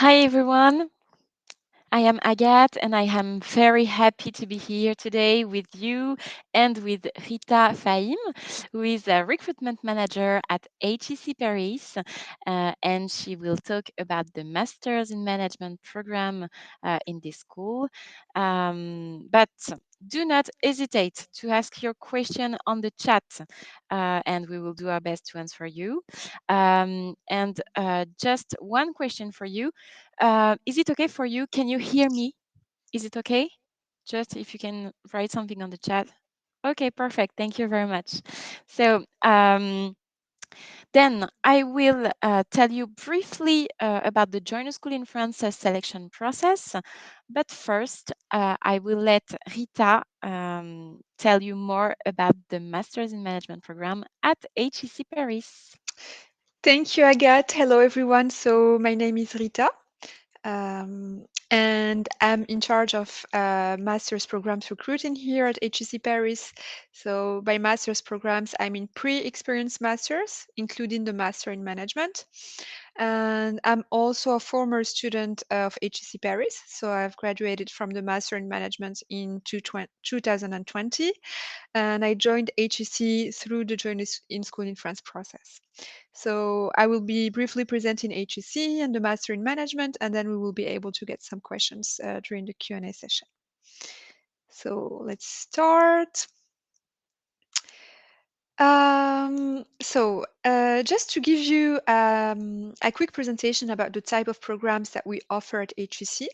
Hi everyone, I am Agathe and I am very happy to be here today with you and with Rita Fahim, who is a recruitment manager at HEC Paris. And she will talk about the Masters in Management program in this school. But do not hesitate to ask your question on the chat, and we will do our best to answer you. And just one question for you. Is it okay for you? Can you hear me? Is it okay? Just if you can write something on the chat. Okay, perfect. Thank you very much. So then I will tell you briefly about the Joiner School in France selection process. But first, I will let Rita tell you more about the Masters in Management program at HEC Paris. Thank you, Agathe. Hello, everyone. So my name is Rita, and I'm in charge of master's programs recruiting here at HEC Paris. So by master's programs, I mean pre-experienced masters, including the master in management. And I'm also a former student of HEC Paris. So I've graduated from the master in management in 2020, and I joined HEC through the Join in School in France process. So I will be briefly presenting HEC and the Master in Management, and then we will be able to get some questions during the Q&A session. So let's start. Just to give you a quick presentation about the type of programs that we offer at HEC.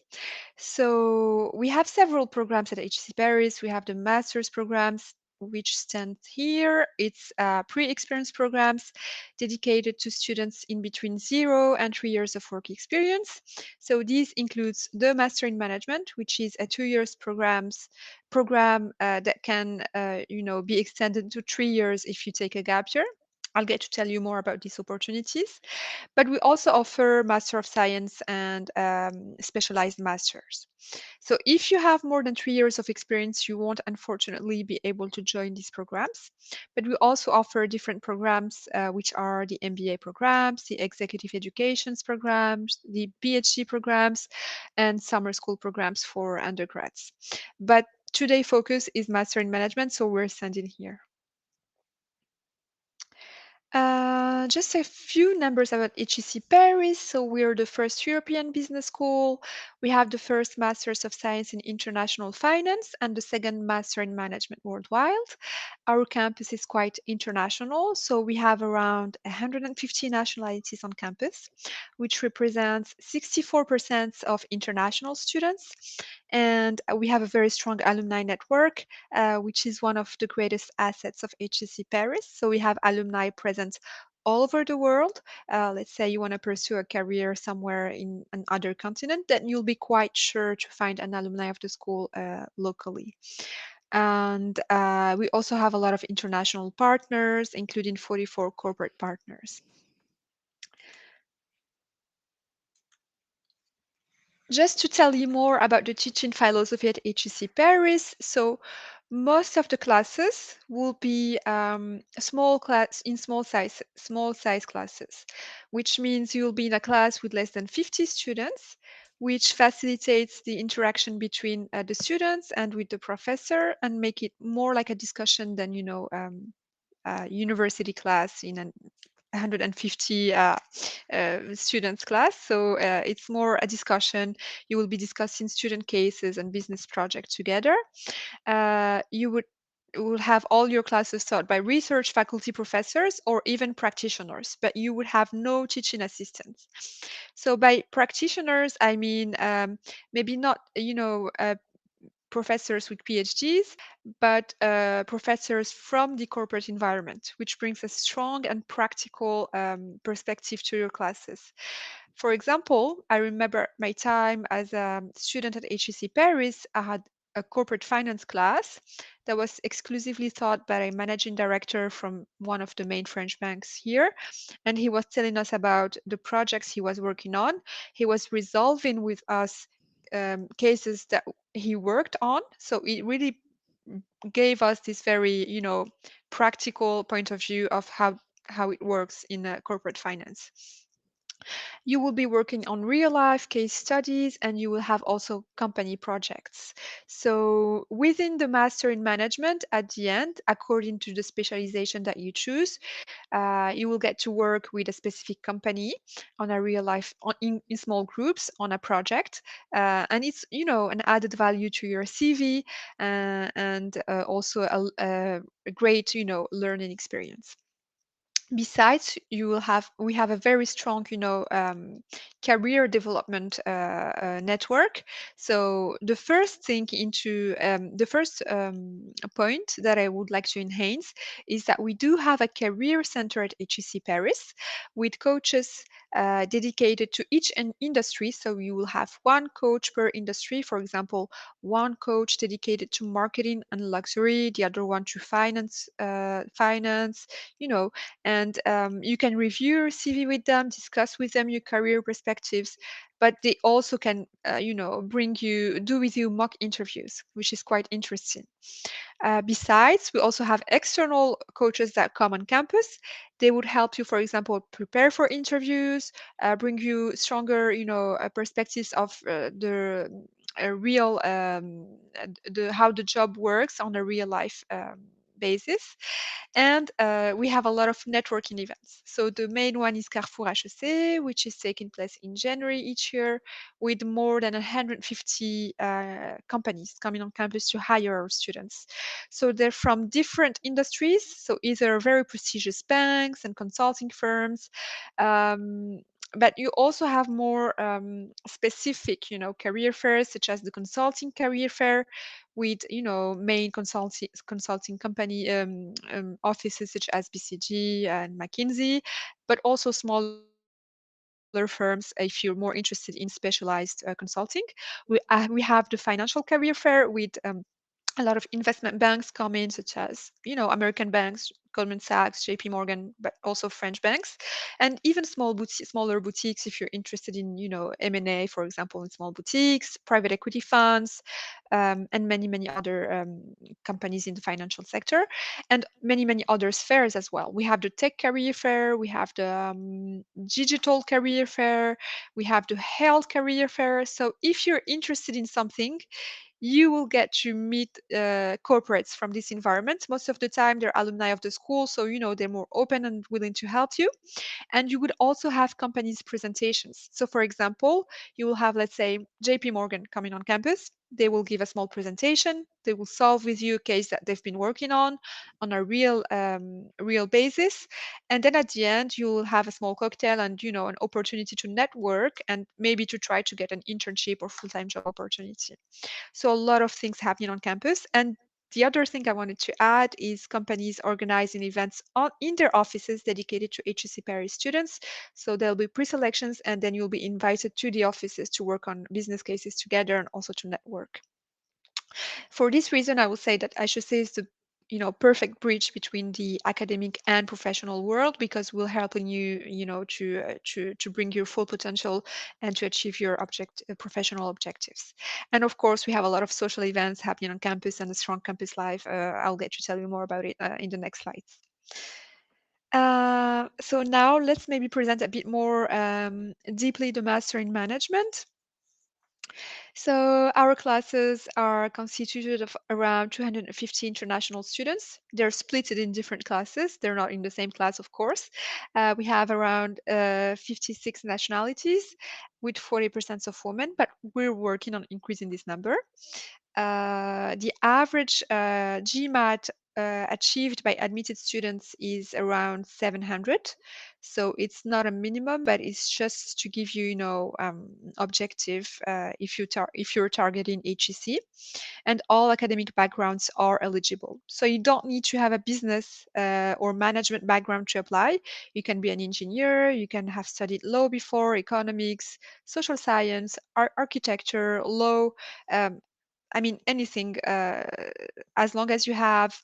So we have several programs at HEC Paris. We have the master's programs, which stand here. It's pre-experience programs dedicated to students in between 0 and 3 years of work experience. So this includes the Master in Management, which is a 2 years program that can be extended to 3 years if you take a gap year. I'll get to tell you more about these opportunities. But we also offer Master of Science and specialized masters. So if you have more than 3 years of experience, you won't unfortunately be able to join these programs. But we also offer different programs, which are the MBA programs, the executive educations programs, the PhD programs, and summer school programs for undergrads. But today focus is Master in Management, so we're standing here. Just a few numbers about HEC Paris. So we're the first European business school. We have the first Masters of Science in International Finance and the second Master in Management worldwide. Our campus is quite international, so we have around 150 nationalities on campus, which represents 64% of international students. And we have a very strong alumni network, which is one of the greatest assets of HEC Paris. So we have alumni present all over the world. Let's say you want to pursue a career somewhere in another continent, then you'll be quite sure to find an alumni of the school locally. And we also have a lot of international partners, including 44 corporate partners. Just to tell you more about the teaching philosophy at HEC Paris, so most of the classes will be small class in small size classes, which means you'll be in a class with less than 50 students, which facilitates the interaction between the students and with the professor and make it more like a discussion than a university class in an 150 students class. So it's more a discussion. You will be discussing student cases and business projects together. You will have all your classes taught by research faculty professors or even practitioners, but you would have no teaching assistants. So by practitioners, I mean maybe not, professors with PhDs, but professors from the corporate environment, which brings a strong and practical perspective to your classes. For example, I remember my time as a student at HEC Paris. I had a corporate finance class that was exclusively taught by a managing director from one of the main French banks here. And he was telling us about the projects he was working on. He was resolving with us cases that he worked on. So it really gave us this very, practical point of view of how it works in corporate finance. You will be working on real life case studies and you will have also company projects. So, within the Master in Management, at the end, according to the specialization that you choose, you will get to work with a specific company on a real life, in small groups on a project. And it's, an added value to your CV and also a great, learning experience. Besides, we have a very strong, career development network. So the first point that I would like to enhance is that we do have a career center at HEC Paris with coaches dedicated to each industry. So you will have one coach per industry. For example, one coach dedicated to marketing and luxury, the other one to finance, you know, and you can review your CV with them, discuss with them your career perspectives, but they also can, do with you mock interviews, which is quite interesting. Besides, we also have external coaches that come on campus. They would help you, for example, prepare for interviews, bring you stronger, perspectives of real the how the job works on a real life basis. And we have a lot of networking events. So the main one is Carrefour HEC, which is taking place in January each year, with more than 150 companies coming on campus to hire our students. So they're from different industries, so either very prestigious banks and consulting firms. Um, but you also have more specific, career fairs, such as the consulting career fair, with main consulting company offices such as BCG and McKinsey, but also smaller firms if you're more interested in specialized consulting. We have the financial career fair with a lot of investment banks come in, such as American banks, Goldman Sachs, JP Morgan, but also French banks, and even smaller boutiques if you're interested in M&A, for example, in small boutiques, private equity funds, and many other companies in the financial sector, and many others fairs as well. We have the tech career fair, we have the digital career fair, we have the health career fair. So if you're interested in something, you will get to meet corporates from this environment. Most of the time, they're alumni of the school, so they're more open and willing to help you. And you would also have companies' presentations. So, for example, you will have, let's say, JP Morgan coming on campus. They will give a small presentation. They will solve with you a case that they've been working on a real basis. And then at the end, you will have a small cocktail and an opportunity to network and maybe to try to get an internship or full-time job opportunity. So a lot of things happening on campus. And the other thing I wanted to add is companies organizing events in their offices dedicated to HEC Paris students. So there'll be pre-selections and then you'll be invited to the offices to work on business cases together and also to network. For this reason, I would say that HEC is the perfect bridge between the academic and professional world because we're helping you to bring your full potential and to achieve your professional objectives. And of course, we have a lot of social events happening on campus and a strong campus life. I'll get to tell you more about it in the next slides. So now let's maybe present a bit more deeply the master in management. So our classes are constituted of around 250 international students. They're split in different classes. They're not in the same class, of course. We have around 56 nationalities with 40% of women, but we're working on increasing this number. The average GMAT achieved by admitted students is around 700. So it's not a minimum, but it's just to give you, objective if you're targeting HEC, and all academic backgrounds are eligible. So you don't need to have a business or management background to apply. You can be an engineer, you can have studied law before, economics, social science, architecture, law. Um, I mean, anything, as long as you have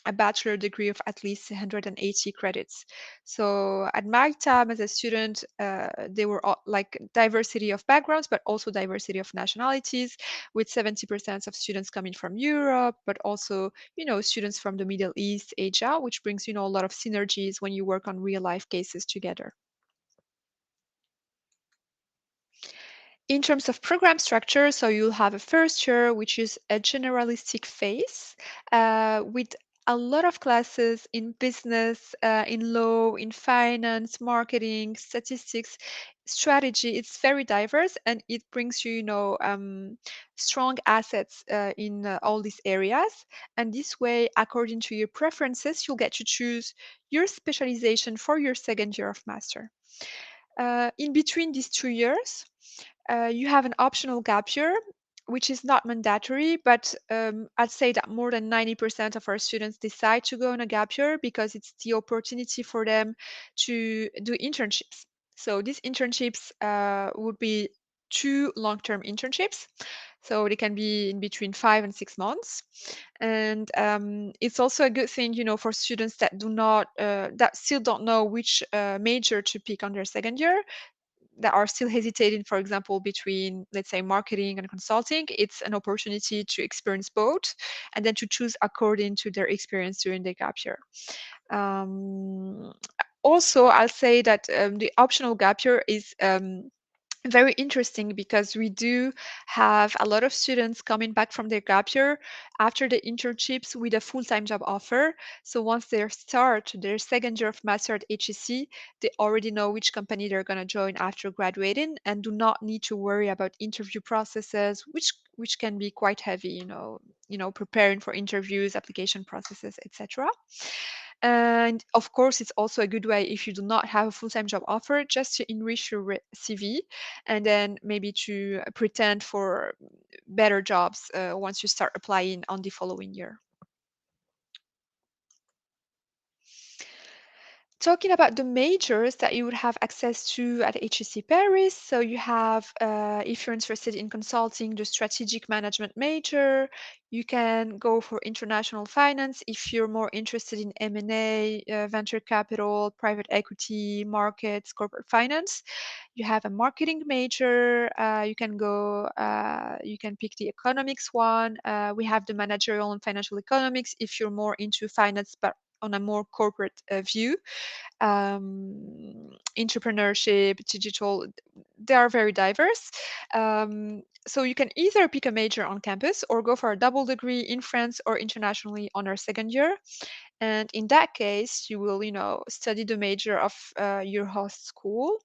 a bachelor degree of at least 180 credits. So at my time as a student, they were all, like diversity of backgrounds, but also diversity of nationalities, with 70% of students coming from Europe, but also, students from the Middle East, Asia, which brings, a lot of synergies when you work on real life cases together. In terms of program structure, so you'll have a first year, which is a generalistic phase with a lot of classes in business, in law, in finance, marketing, statistics, strategy. It's very diverse and it brings you, strong assets in all these areas. And this way, according to your preferences, you'll get to choose your specialization for your second year of master. In between these 2 years, you have an optional gap year, which is not mandatory, but I'd say that more than 90% of our students decide to go on a gap year because it's the opportunity for them to do internships. So these internships would be two long-term internships. So they can be in between 5 and 6 months. And it's also a good thing, for students that do not, that still don't know which major to pick on their second year, that are still hesitating, for example, between, let's say, marketing and consulting. It's an opportunity to experience both and then to choose according to their experience during the gap year. Um, Also, I'll say that the optional gap year is very interesting because we do have a lot of students coming back from their gap year after the internships with a full-time job offer. So once they start their second year of master at HEC, they already know which company they're going to join after graduating and do not need to worry about interview processes, which can be quite heavy, preparing for interviews, application processes, etc. And of course, it's also a good way if you do not have a full-time job offer, just to enrich your CV and then maybe to pretend for better jobs once you start applying on the following year. Talking about the majors that you would have access to at HEC Paris, so you have, if you're interested in consulting, the strategic management major. You can go for international finance if you're more interested in M&A, venture capital, private equity, markets, corporate finance. You have a marketing major. You can pick the economics one. We have the managerial and financial economics if you're more into finance, but on a more corporate view. Entrepreneurship, digital, they are very diverse. So you can either pick a major on campus or go for a double degree in France or internationally on our second year. And in that case, you will, study the major of your host school.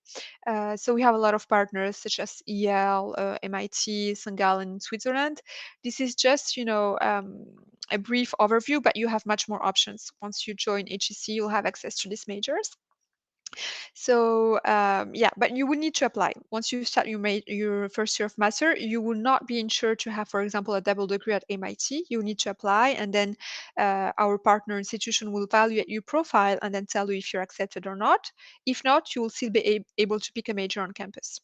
So we have a lot of partners such as EL, MIT, St. Gallen in Switzerland. This is just, a brief overview, but you have much more options. Once you join HEC, you'll have access to these majors. So yeah, but you will need to apply. Once you start your first year of master, you will not be insured to have, for example, a double degree at MIT. You need to apply, and then our partner institution will evaluate your profile and then tell you if you're accepted or not. If not, you will still be able to pick a major on campus.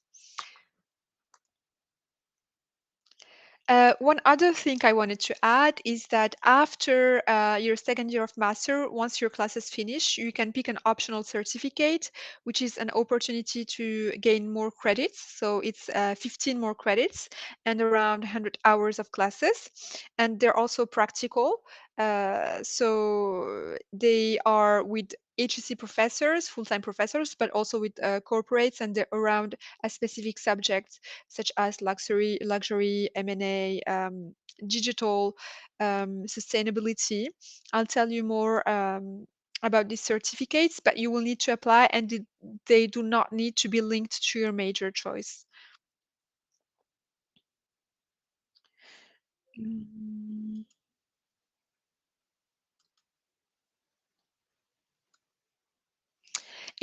One other thing I wanted to add is that after your second year of master, once your classes finish, you can pick an optional certificate, which is an opportunity to gain more credits. So it's 15 more credits and around 100 hours of classes. And they're also practical. So they are with HEC professors, full-time professors, but also with corporates, and they're around a specific subject such as luxury, M&A, digital, sustainability. I'll tell you more about these certificates, but you will need to apply, and they do not need to be linked to your major choice. Mm.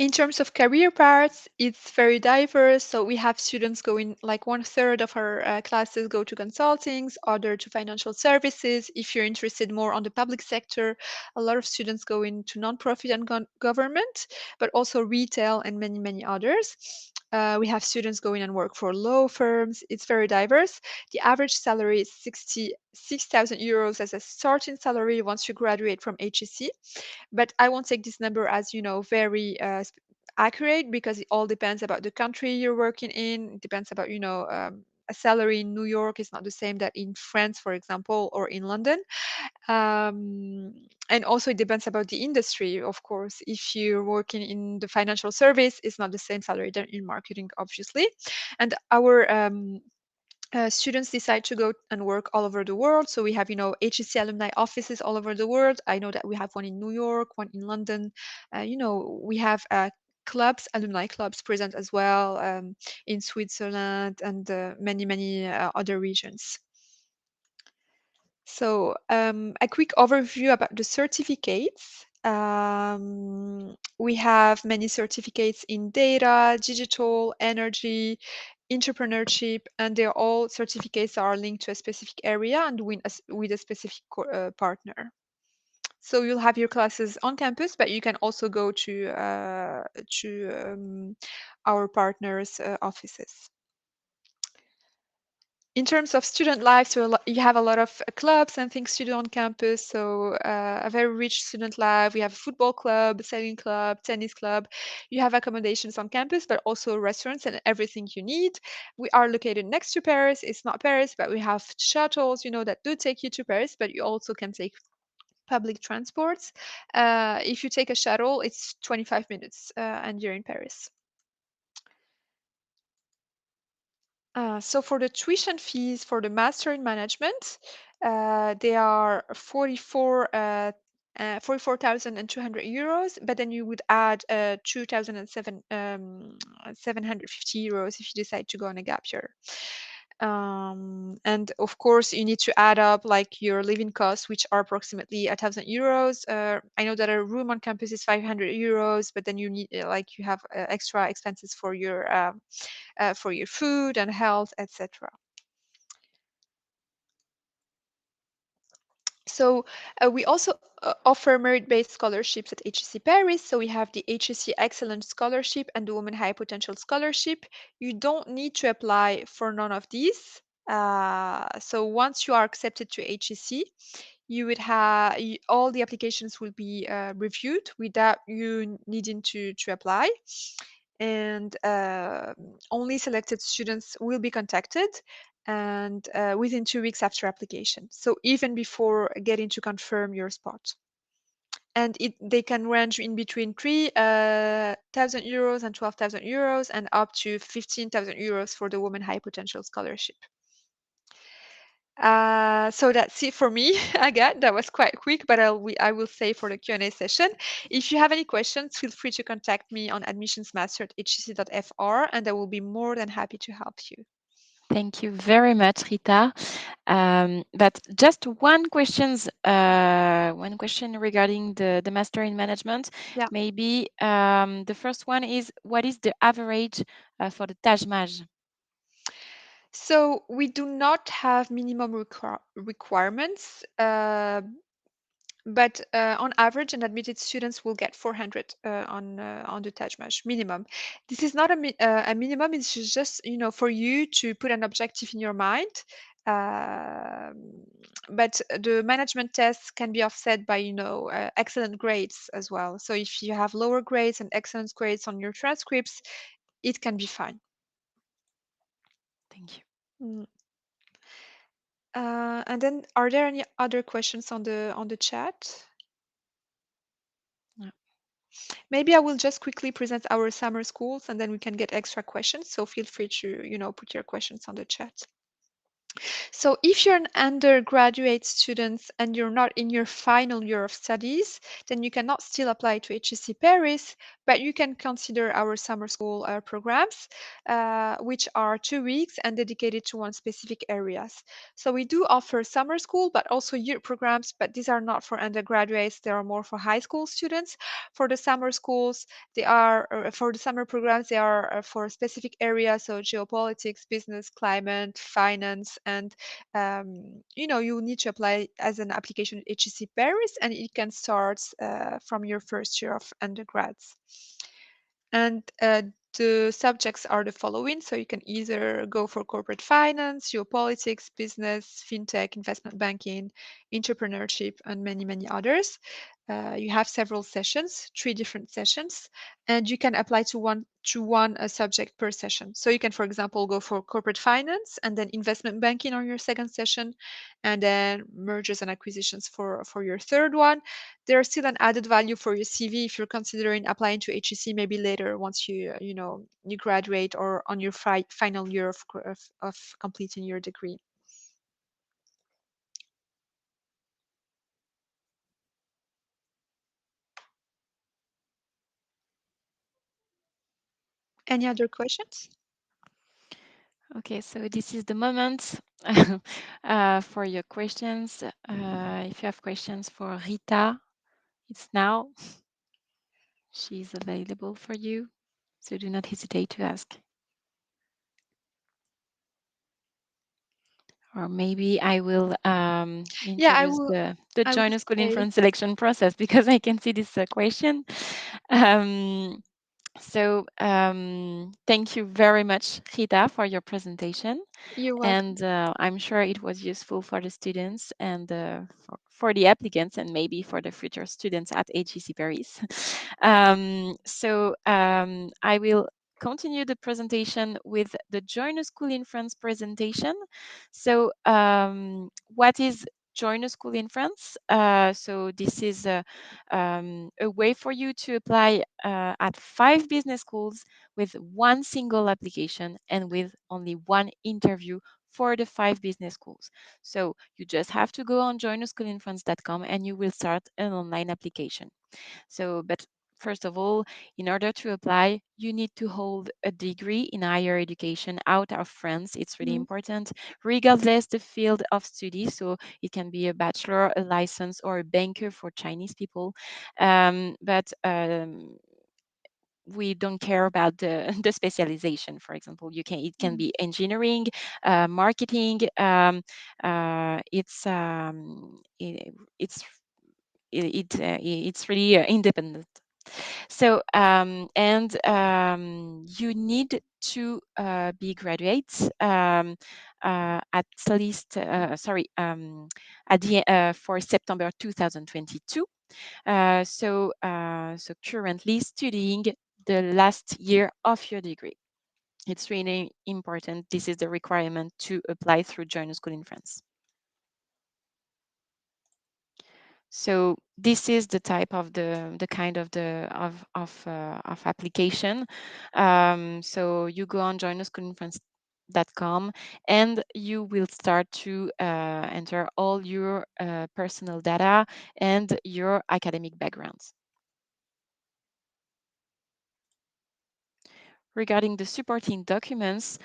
In terms of career paths, it's very diverse. So we have students going, like one third of our classes go to consultings, other to financial services. If you're interested more on the public sector, a lot of students go into nonprofit and government, but also retail and many, many others. We have students going and work for law firms. It's very diverse. The average salary is 66,000 euros as a starting salary once you graduate from HEC, but I won't take this number as, very accurate, because it all depends about the country you're working in. It depends about, a salary in New York is not the same that in France, for example, or in London. And also it depends about the industry, of course. If you're working in the financial service, it's not the same salary than in marketing, obviously. And our students decide to go and work all over the world. So we have, HEC alumni offices all over the world. I know that we have one in New York, one in London. We have clubs, alumni clubs present as well, in Switzerland and many, many other regions. So a quick overview about the certificates. We have many certificates in data, digital, energy, entrepreneurship, and they're all certificates that are linked to a specific area and with a specific partner. So you'll have your classes on campus, but you can also go to our partners' offices. In terms of student life, so you have a lot of clubs and things to do on campus. So a very rich student life. We have a football club, sailing club, tennis club. You have accommodations on campus, but also restaurants and everything you need. We are located next to Paris. It's not Paris, but we have shuttles, that do take you to Paris, but you also can take public transports. If you take a shuttle, it's 25 minutes and you're in Paris. So for the tuition fees for the master in management, they are 44,200 euros, but then you would add 750 euros if you decide to go on a gap year. And of course, you need to add up like your living costs, which are approximately 1,000 euros. I know that a room on campus is 500 euros, but then you need you have extra expenses for your food and health, etc. So we also offer merit-based scholarships at HEC Paris. So we have the HEC Excellence Scholarship and the Women High Potential Scholarship. You don't need to apply for none of these. So once you are accepted to HEC, you would have all the applications will be reviewed without you needing to apply, and only selected students will be contacted, and within 2 weeks after application, so even before getting to confirm your spot. And they can range in between 3,000 euros and 12,000 euros and up to 15,000 euros for the Women High Potential Scholarship. So that's it for me. Again, that was quite quick, but I will say for the Q&A session. If you have any questions, feel free to contact me on admissionsmaster@hec.fr, and I will be more than happy to help you. Thank you very much, Rita. But just one question regarding the master in management. Yeah. Maybe the first one is, what is the average for the Taj Mahal? So we do not have minimum requirements, but on average, an admitted students will get 400 on the Taj Mahal minimum. This is not a minimum. It's just for you to put an objective in your mind. But the management tests can be offset by excellent grades as well. So if you have lower grades and excellent grades on your transcripts, it can be fine. Thank you. Mm. And then, are there any other questions on the chat? Yeah. Maybe I will just quickly present our summer schools, and then we can get extra questions. So feel free to, put your questions on the chat. So if you're an undergraduate student and you're not in your final year of studies, then you cannot still apply to HEC Paris, but you can consider our summer school programs, which are 2 weeks and dedicated to one specific areas. So we do offer summer school, but also year programs, but these are not for undergraduates. They are more for high school students. For the summer schools, for the summer programs, they are for specific areas, so geopolitics, business, climate, finance, and you need to apply as an application at HEC Paris, and it can start from your first year of undergrads. And the subjects are the following. So you can either go for corporate finance, geopolitics, business, fintech, investment banking, entrepreneurship, and many, many others. You have several sessions, 3 different sessions, and you can apply to one subject per session. So you can, for example, go for corporate finance and then investment banking on your second session, and then mergers and acquisitions for your third one. There's still an added value for your CV if you're considering applying to HEC maybe later once you graduate or on your final year of completing your degree. Any other questions? Okay, so this is the moment for your questions. If you have questions for Rita, it's now. She's available for you, so do not hesitate to ask. Or maybe I will Yeah, I introduce will. the I will Join a School in say. France selection process because I can see this question. Um, thank you very much, Rita, for your presentation. You're welcome. And I'm sure it was useful for the students and for the applicants and maybe for the future students at HEC Paris. I will continue the presentation with the Join a School in France presentation. What is Join a School in France? This is a way for you to apply at 5 business schools with one single application and with only one interview for the 5 business schools. So you just have to go on joinasschoolinfrance.com and you will start an online application. But first of all, in order to apply, you need to hold a degree in higher education out of France. It's really Mhm. important, regardless the field of study. So it can be a bachelor, a license, or a banker for Chinese people. But we don't care about the, the specialization. For example, it can Mm. be engineering, marketing. It's it's really independent. You need to be graduates at least, at the for September 2022. Currently studying the last year of your degree. It's really important. This is the requirement to apply through Join a School in France. So this is the type of the kind of the of application. So you go on joinasschoolinfrance.com and you will start to enter all your personal data and your academic backgrounds. Regarding the supporting documents,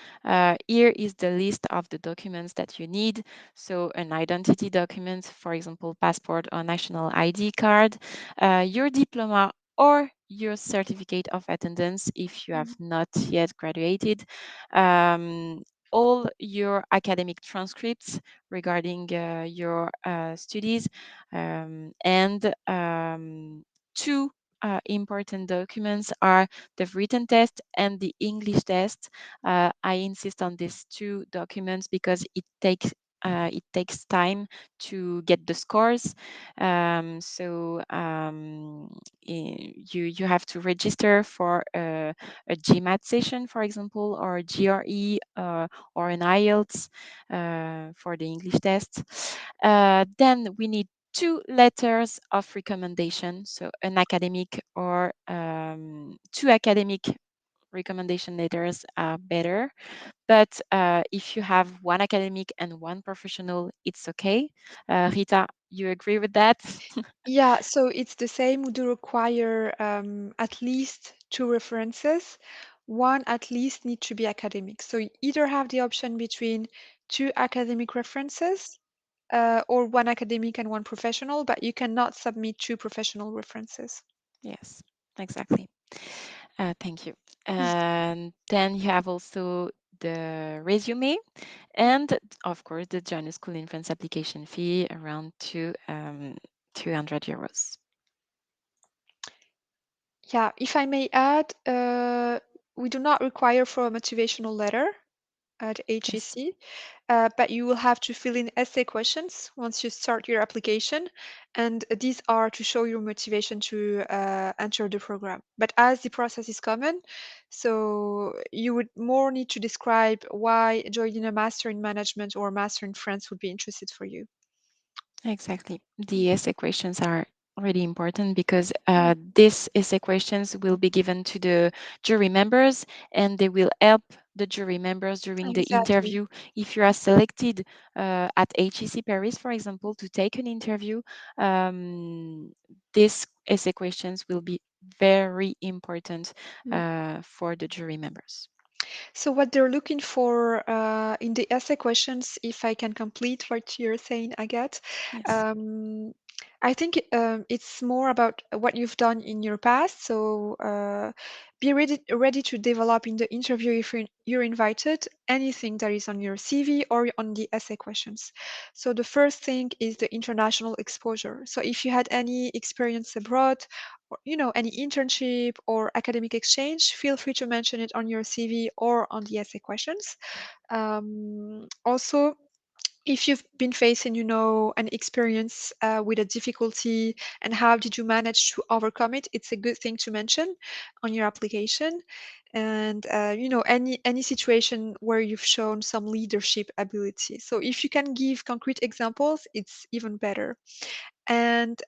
here is the list of the documents that you need. So an identity document, for example, passport or national ID card, your diploma or your certificate of attendance if you have Mhm. not yet graduated, all your academic transcripts regarding your studies, and two important documents are the written test and the English test. I insist on these 2 documents because it takes time to get the scores. You have to register for a GMAT session, for example, or GRE or an IELTS for the English test. Then we need 2 letters of recommendation, so an academic or 2 academic recommendation letters are better. But if you have 1 academic and 1 professional, it's okay. Rita, you agree with that? Yeah, so it's the same. We do require at least 2 references. One at least need to be academic. So you either have the option between 2 academic references or 1 academic and 1 professional, but you cannot submit 2 professional references. Yes, exactly. Thank you. And then you have also the resume and, of course, the Join School in France application fee around 200 euros. Yeah, if I may add, we do not require for a motivational letter. at Yes. HEC, but you will have to fill in essay questions once you start your application, and these are to show your motivation to enter the program. But as the process is common, so you would more need to describe why joining a master in management or a master in France would be interested for you. Exactly. The essay questions are really important because Mm. these essay questions will be given to the jury members and they will help the jury members during the Exactly. interview. If you are selected at HEC Paris, for example, to take an interview, these essay questions will be very important Mm. for the jury members. So what they're looking for in the essay questions, if I can complete what you're saying, Agathe, Yes. um, I think it's more about what you've done in your past. So be ready to develop in the interview if you're invited anything that is on your CV or on the essay questions. So the first thing is the international exposure. So if you had any experience abroad, or any internship or academic exchange, feel free to mention it on your CV or on the essay questions. Also, if you've been facing an experience with a difficulty and how did you manage to overcome it, it's a good thing to mention on your application. And any situation where you've shown some leadership ability, so if you can give concrete examples, it's even better. And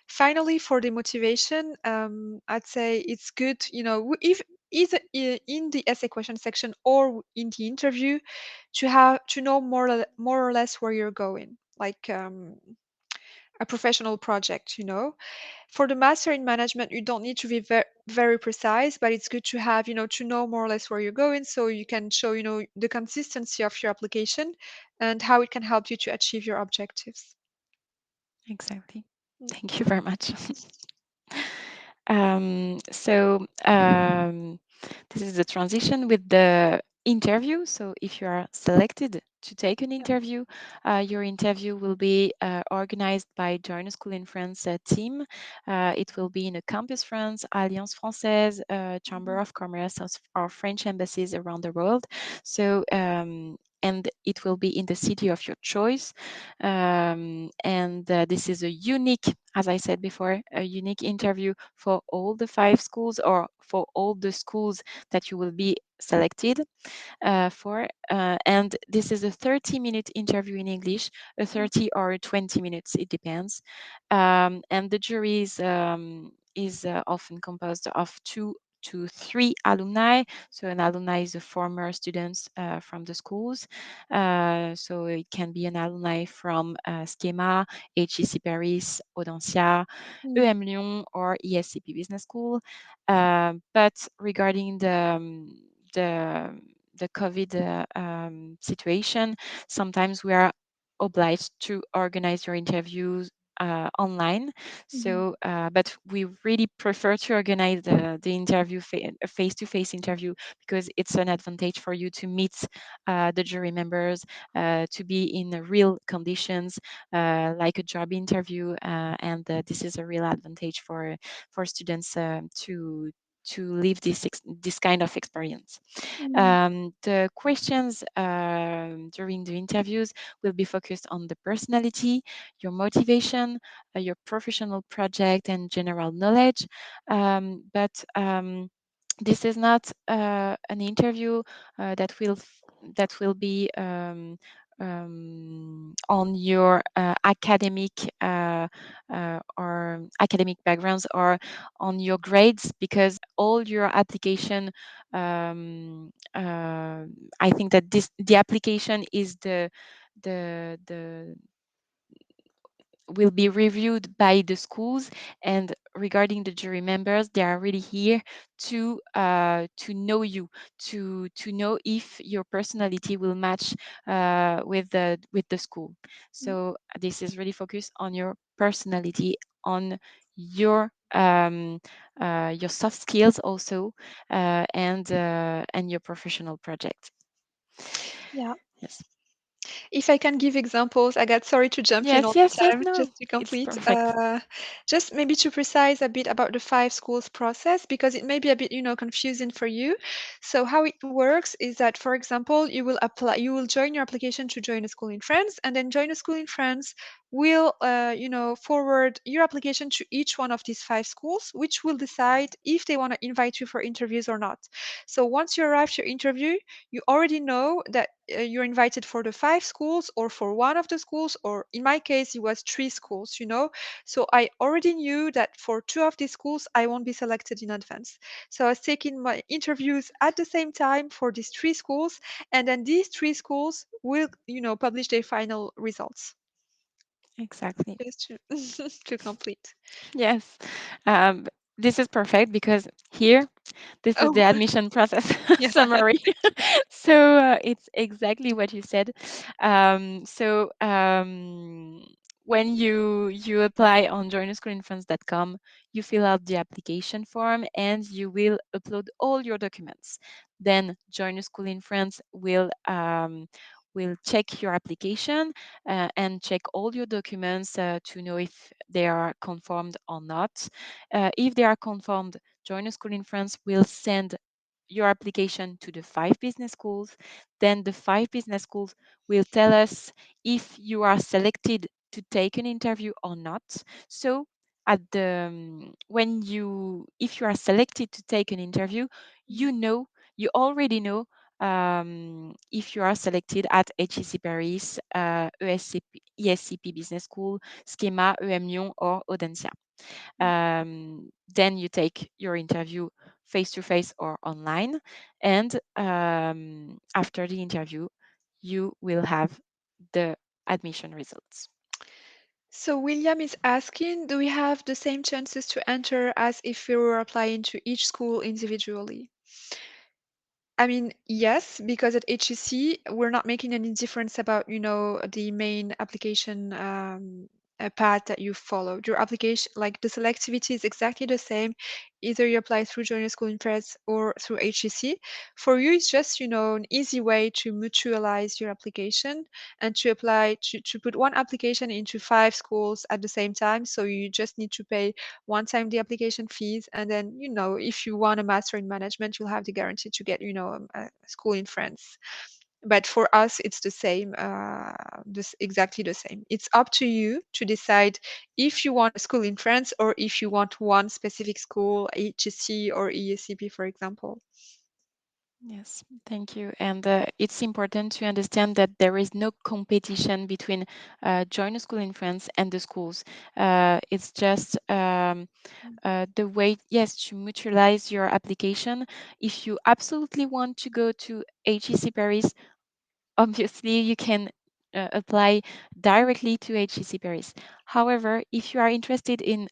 finally, for the motivation, I'd say it's good, if either in the essay question section or in the interview, to know more or less where you're going, like a professional project. For the master in management, you don't need to be very precise, but it's good to have, to know more or less where you're going, so you can show, the consistency of your application and how it can help you to achieve your objectives. Exactly. Mm. Thank you very much. So this is the transition with the interview. So if you are selected to take an interview, your interview will be organized by Join a School in France team. It will be in a Campus France, Alliance Française, Chamber Mhm. of Commerce, or French embassies around the world. So and it will be in the city of your choice. And this is a unique, as I said before, a unique interview for all the 5 schools or for all the schools that you will be selected for. And this is a 30-minute interview in English, a 30 or 20 minutes, it depends. And the jury is often composed of 2 to 3 alumni. So an alumni is a former students from the schools. So it can be an alumni from Schema, HEC Paris, Audencia, Mm. EM Lyon, or ESCP Business School. But regarding the the COVID situation, sometimes we are obliged to organize your interviews online. Mhm. So, but we really prefer to organize the interview, a face-to-face interview, because it's an advantage for you to meet the jury members, to be in real conditions, like a job interview, and this is a real advantage for students to live this kind of experience. Mm. The questions during the interviews will be focused on the personality, your motivation, your professional project, and general knowledge. But this is not an interview that will be on your academic backgrounds or on your grades, because all your application, I think that the application is the will be reviewed by the schools. And regarding the jury members, they are really here to know you, to know if your personality will match with the school. Mm. So this is really focused on your personality, on your soft skills also, and your professional project. Yeah. Yes. If I can give examples, I got sorry to jump in all Yes, the yes, yes. time, No, just to it's complete. perfect. Just maybe to precise a bit about the five schools process, because it may be a bit, confusing for you. So how it works is that, for example, you will join your application to join a school in France, and then join a school in France will, forward your application to each one of these five schools, which will decide if they want to invite you for interviews or not. So once you arrive to your interview, you already know that you're invited for the five schools or for one of the schools, or in my case it was three schools, so I already knew that for two of these schools I won't be selected in advance. So I was taking my interviews at the same time for these three schools, and then these three schools will, publish their final results. Exactly. Just to, to complete. Yes. Um, this is perfect because here, this is Oh, the admission process yes, I have. summary. So it's exactly what you said. So when you apply on joinasschoolinfrance.com, you fill out the application form and you will upload all your documents. Then Join a School in France will check your application and check all your documents to know if they are conformed or not. If they are conformed, Join a School in France will send your application to the five business schools. Then the five business schools will tell us if you are selected to take an interview or not. So at the when you if you are selected to take an interview, you know you already know if you are selected at HEC Paris, ESCP Business School, Schema, EM Lyon, or Audencia. Then you take your interview face to face or online. And after the interview, you will have the admission results. So William is asking, do we have the same chances to enter as if we were applying to each school individually? I mean, yes, because at HEC, we're not making any difference about, the main application path that you followed. Your application, like the selectivity is exactly the same. Either you apply through Joiner School in Press or through HEC. For you, it's just, an easy way to mutualize your application and to apply to put one application into five schools at the same time. So you just need to pay one time the application fees, and then, if you want a master in management, you'll have the guarantee to get, a school in France. But for us it's the same, this exactly the same. It's up to you to decide if you want a school in France or if you want one specific school, HSC or ESCP, for example. Yes, thank you. And it's important to understand that there is no competition between Join a School in France and the schools. It's just the way, yes, to mutualize your application. If you absolutely want to go to HEC Paris, obviously you can apply directly to HEC Paris. However, if you are interested in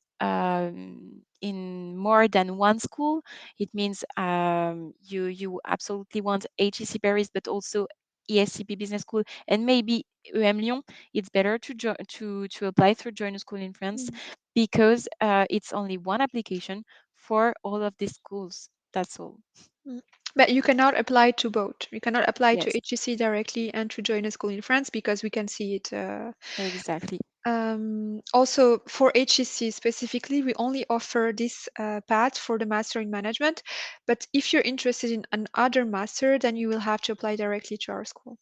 more than one school, it means you absolutely want HEC Paris, but also ESCP Business School and maybe EM Lyon. It's better to apply through Join a School in France Mm. because it's only one application for all of these schools. That's all. Mm. But you cannot apply to both. You cannot apply to Yes, HEC directly and to join a school in France because we can see it. exactly. Also, for HEC specifically, we only offer this path for the master in management. But if you're interested in another master, then you will have to apply directly to our school.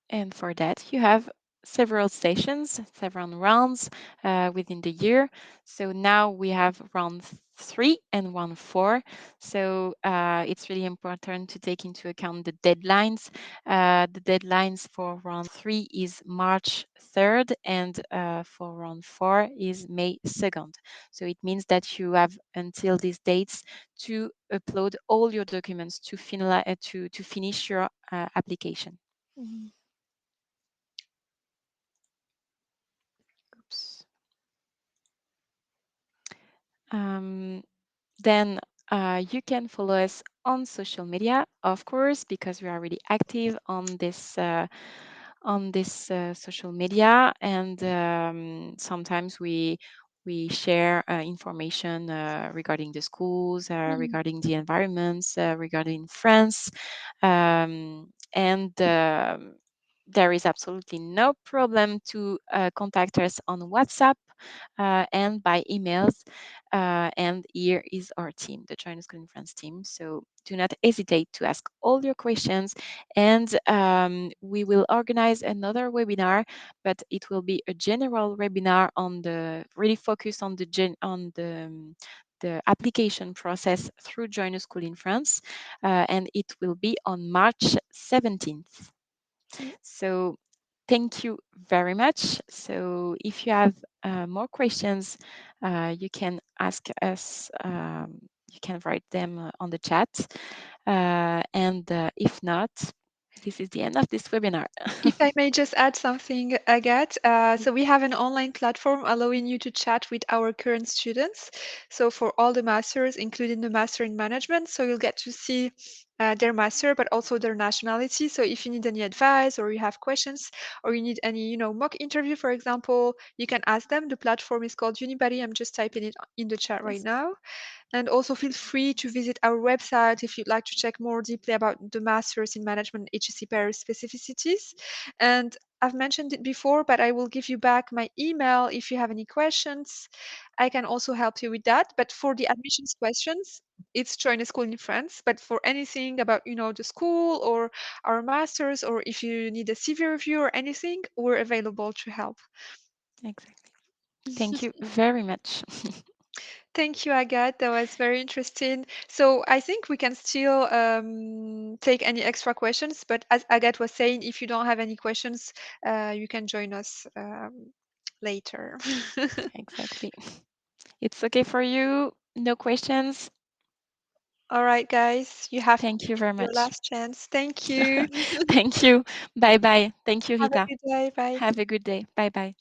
And for that, you have several stations, several rounds within the year. So now we have round 3 and round 4. So it's really important to take into account the deadlines. The deadlines for round 3 is March 3rd, and for round 4 is May 2nd. So it means that you have until these dates to upload all your documents to, to finish your application. Mhm. Oops. Um, then you can follow us on social media, of course, because we are really active on this social media, and sometimes we share information regarding the schools, Mhm. regarding the environments, regarding France, and there is absolutely no problem to contact us on WhatsApp and by emails. And here is our team, the Join School in France team. So do not hesitate to ask all your questions. And we will organize another webinar, but it will be a general webinar on the really focus on the application process through Join a School in France, and it will be on March 17th. Mm. So thank you very much. So if you have more questions, you can ask us. You can write them on the chat. And if not, this is the end of this webinar. If I may just add something, Agathe. So we have an online platform allowing you to chat with our current students. So for all the masters, including the master in management, so you'll get to see their master, but also their nationality. So if you need any advice or you have questions or you need any, mock interview, for example, you can ask them. The platform is called Unibuddy. I'm just typing it in the chat right Yes, now. And also feel free to visit our website if you'd like to check more deeply about the Masters in Management HEC Paris specificities. And I've mentioned it before, but I will give you back my email if you have any questions. I can also help you with that. But for the admissions questions, it's join a school in France. But for anything about, the school or our masters, or if you need a CV review or anything, we're available to help. exactly. Thank you very much. Thank you, Agathe. That was very interesting. So I think we can still take any extra questions, but as Agathe was saying, if you don't have any questions, you can join us later. Exactly. It's okay for you. No questions. All right, guys, you have Thank you very your much. last chance. Thank you. Thank you. Bye bye. Thank you, Have a Rita. good day. Bye. Have a good day. Bye bye.